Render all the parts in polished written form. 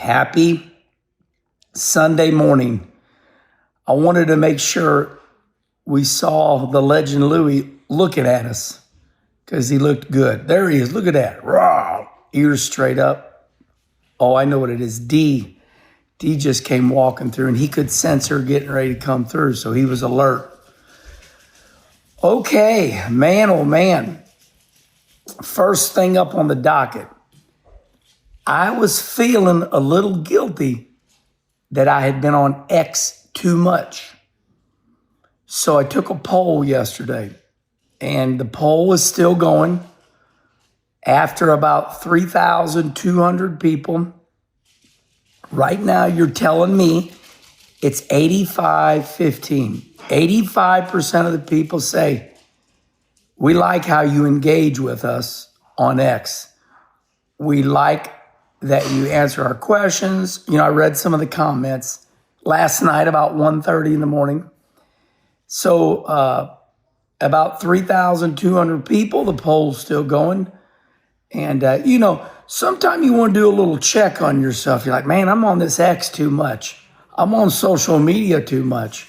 Happy Sunday morning. I wanted to make sure we saw the legend Louie looking at us because he looked good. There he is. Look at that. Raw. Ears straight up. Oh, I know what it is. D just came walking through, and he could sense her getting ready to come through, so he was alert. Okay, man, oh man. First thing up on the docket. I was feeling a little guilty that I had been on X too much. So I took a poll yesterday, and the poll was still going. After about 3,200 people, right now you're telling me it's 85-15. 85% of the people say, we like how you engage with us on X. We like that you answer our questions. You know, I read some of the comments last night about 1:30 in the morning. So about 3,200 people, the poll's still going. And, you know, sometimes you want to do a little check on yourself. You're like, man, I'm on this X too much. I'm on social media too much.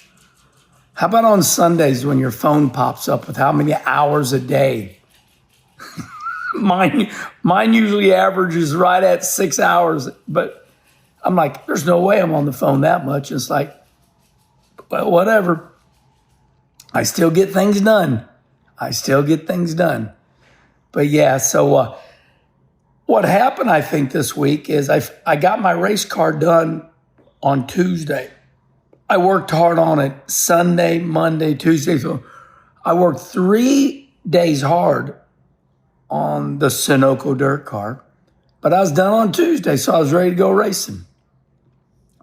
How about on Sundays when your phone pops up with how many hours a day? Mine usually averages right at 6 hours, but I'm like, there's no way I'm on the phone that much. It's like, well, whatever. I still get things done. But yeah, so what happened, I think, this week is I got my race car done on Tuesday. I worked hard on it Sunday, Monday, Tuesday. So I worked 3 days hard on the Sunoco dirt car, but I was done on Tuesday, so I was ready to go racing.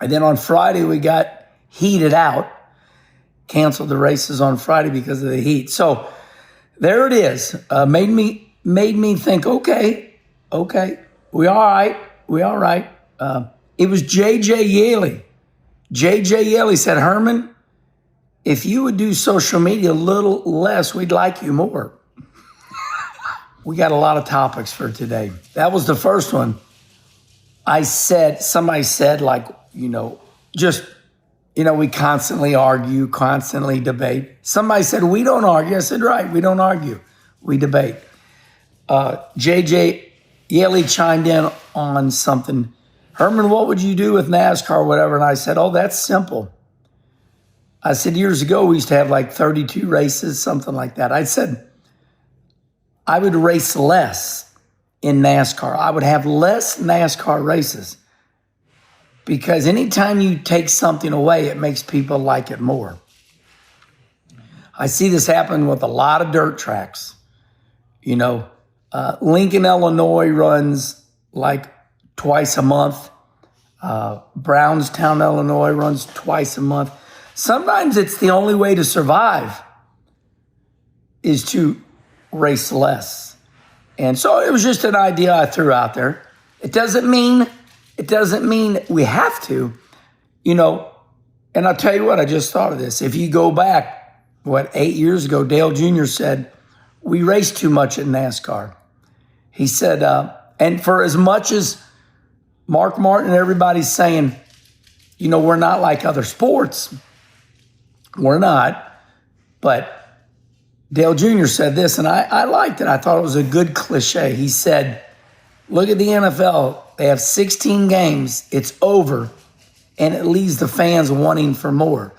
And then on Friday, we got heated out, canceled the races on Friday because of the heat. So there it is. Made me think, okay, we all right. It was JJ Yaley. JJ Yaley said, Herman, if you would do social media a little less, we'd like you more. We got a lot of topics for today. That was the first one. Somebody said, like, you know, we constantly argue, constantly debate. Somebody said, we don't argue. I said, right, we don't argue. We debate. JJ Yaley chimed in on something. Herman, what would you do with NASCAR or whatever? And I said, oh, that's simple. I said, years ago, we used to have like 32 races, something like that. I said, I would race less in NASCAR. I would have less NASCAR races because anytime you take something away, it makes people like it more. I see this happen with a lot of dirt tracks. You know, Lincoln, Illinois runs like twice a month. Brownstown, Illinois runs twice a month. Sometimes it's the only way to survive is to race less. And so it was just an idea I threw out there. It doesn't mean we have to, you know, and I'll tell you what, I just thought of this. If you go back, 8 years ago, Dale Jr. said, we race too much at NASCAR. He said, and for as much as Mark Martin and everybody's saying, you know, we're not like other sports. We're not. But Dale Jr. said this, and I liked it. I thought it was a good cliche. He said, look at the NFL. They have 16 games. It's over, and it leaves the fans wanting for more.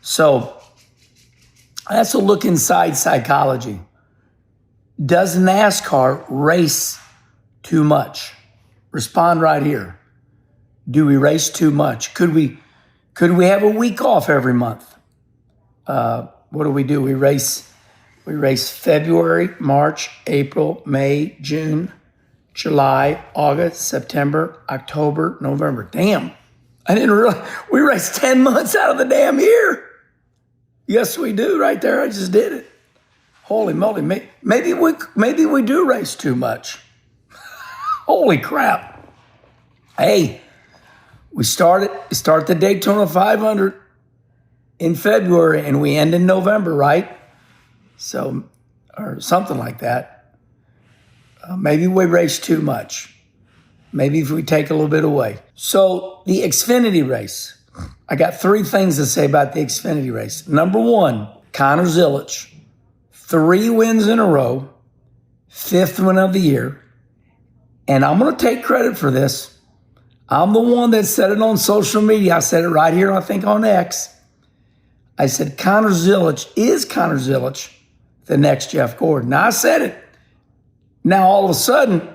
So that's a look inside psychology. Does NASCAR race too much? Respond right here. Do we race too much? Could we have a week off every month? What do? We race February, March, April, May, June, July, August, September, October, November. Damn. I didn't realize we race 10 months out of the damn year. Yes, we do right there. I just did it. Holy moly. Maybe we do race too much. Holy crap. Hey, we start the Daytona 500 in February and we end in November, right? So, or something like that. Maybe we race too much. maybe if we take a little bit away. So the Xfinity race, I got 3 things to say about the Xfinity race. Number 1, Connor Zilisch, 3 wins in a row, 5th win of the year. And I'm going to take credit for this. I'm the one that said it on social media. I said it right here, I think, on X. I said, Connor Zilisch, the next Jeff Gordon? Now, I said it. Now, all of a sudden,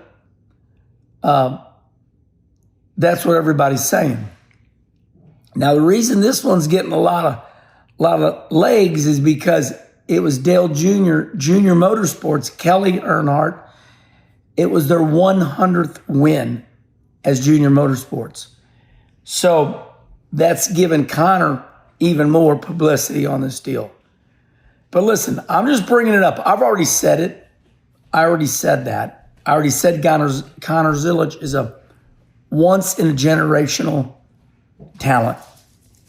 that's what everybody's saying. Now, the reason this one's getting a lot of legs is because it was Dale Junior Motorsports, Kelly Earnhardt. It was their 100th win as Junior Motorsports. So that's given Connor even more publicity on this deal. But listen, I'm just bringing it up. I've already said it. I already said that. I already said Connor Zilisch is a once-in-a-generational talent.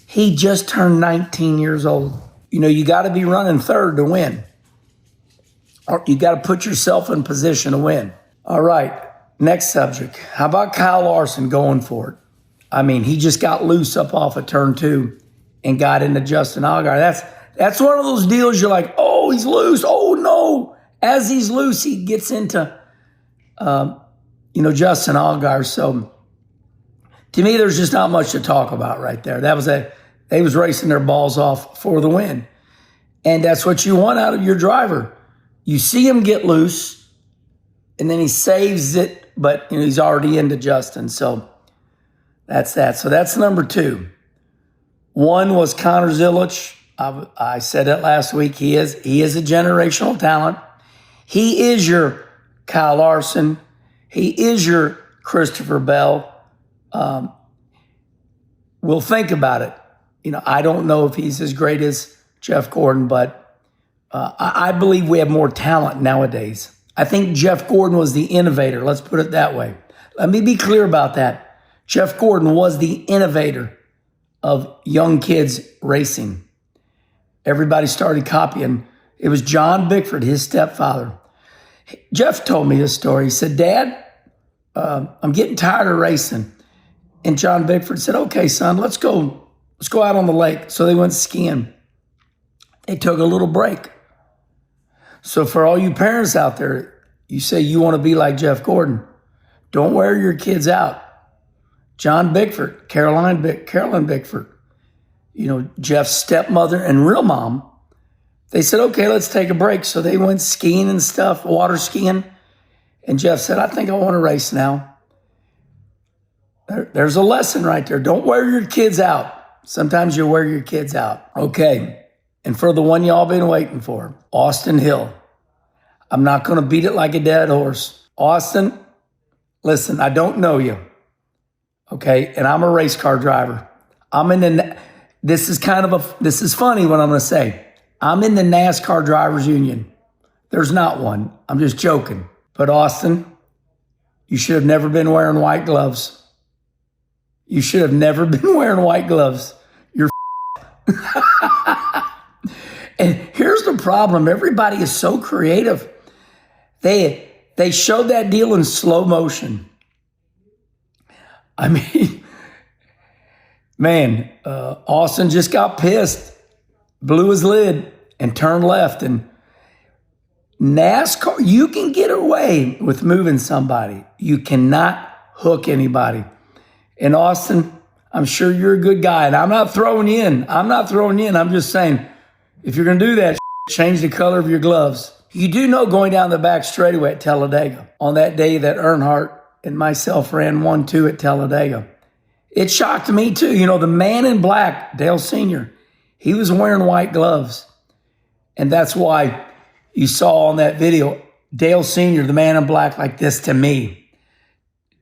He just turned 19 years old. You know, you got to be running third to win. Or you got to put yourself in position to win. All right, next subject. How about Kyle Larson going for it? I mean, he just got loose up off of turn 2 and got into Justin Allgaier. That's one of those deals you're like, oh, he's loose. Oh, no. As he's loose, he gets into, Justin Allgaier. So to me, there's just not much to talk about right there. They was racing their balls off for the win. And that's what you want out of your driver. You see him get loose, and then he saves it, but he's already into Justin. So that's that. So that's number 2. 1 was Connor Zilisch. I said it last week. He is a generational talent. He is your Kyle Larson. He is your Christopher Bell. We'll think about it. I don't know if he's as great as Jeff Gordon, but I believe we have more talent nowadays. I think Jeff Gordon was the innovator. Let's put it that way. Let me be clear about that. Jeff Gordon was the innovator of young kids racing. Everybody started copying. It was John Bickford, his stepfather. Jeff told me this story. He said, Dad, I'm getting tired of racing. And John Bickford said, okay, son, let's go out on the lake. So they went skiing. They took a little break. So for all you parents out there, you say you want to be like Jeff Gordon, don't wear your kids out. John Bickford, Carolyn Bickford, Jeff's stepmother and real mom, they said, okay, let's take a break. So they went skiing and stuff, water skiing. And Jeff said, I think I want to race now. There's a lesson right there. Don't wear your kids out. Sometimes you wear your kids out. Okay. And for the one y'all been waiting for, Austin Hill. I'm not going to beat it like a dead horse. Austin, listen, I don't know you. Okay. And I'm a race car driver. This is funny what I'm going to say. I'm in the NASCAR Drivers Union. There's not one. I'm just joking. But Austin, you should have never been wearing white gloves. You should have never been wearing white gloves. You're And here's the problem. Everybody is so creative. They showed that deal in slow motion. I mean, man, Austin just got pissed, blew his lid, and turned left. And NASCAR, you can get away with moving somebody. You cannot hook anybody. And Austin, I'm sure you're a good guy. And I'm not throwing you in. I'm just saying, if you're going to do that, change the color of your gloves. You do know going down the back straightaway at Talladega, on that day that Earnhardt and myself ran 1-2 at Talladega, it shocked me too. The man in black, Dale Sr., he was wearing white gloves. And that's why you saw on that video, Dale Sr., the man in black, like this to me.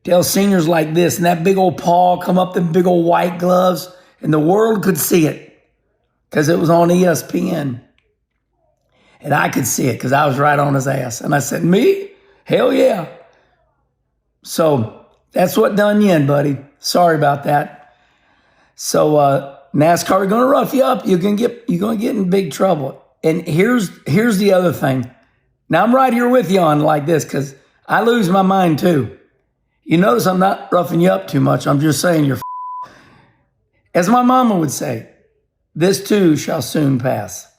Dale Sr.'s like this, and that big old paw come up, the big old white gloves, and the world could see it because it was on ESPN. And I could see it because I was right on his ass. And I said, me? Hell yeah. So that's what done you in, buddy. Sorry about that. So NASCAR going to rough you up. You're going to get in big trouble. And here's the other thing. Now I'm right here with you on like this because I lose my mind too. You notice I'm not roughing you up too much. I'm just saying you're as my mama would say, this too shall soon pass.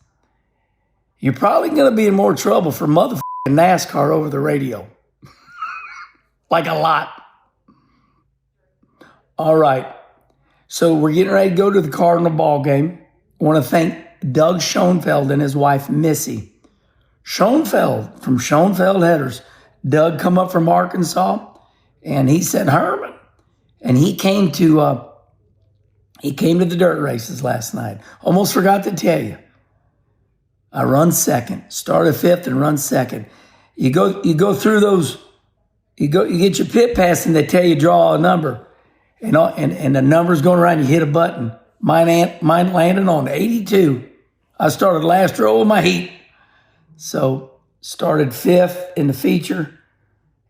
You're probably going to be in more trouble for motherfucking NASCAR over the radio. Like a lot. All right. So we're getting ready to go to the Cardinal ball game. I want to thank Doug Schoenfeld and his wife, Missy. Schoenfeld from Schoenfeld Headers. Doug come up from Arkansas, and he said, Herman. And he came to the dirt races last night. Almost forgot to tell you. I run second. Started fifth and run second. You go through those. You get your pit pass and they tell you draw a number, and the number's going around. You hit a button. Mine landed on 82. I started last row of my heat, so started fifth in the feature,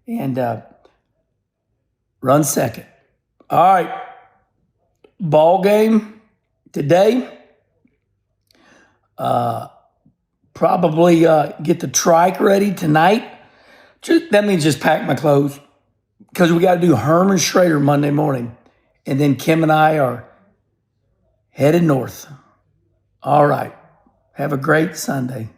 and run second. All right, ball game today. Probably get the trike ready tonight. That means just pack my clothes because we got to do Herman Schrader Monday morning. And then Kim and I are headed north. All right. Have a great Sunday.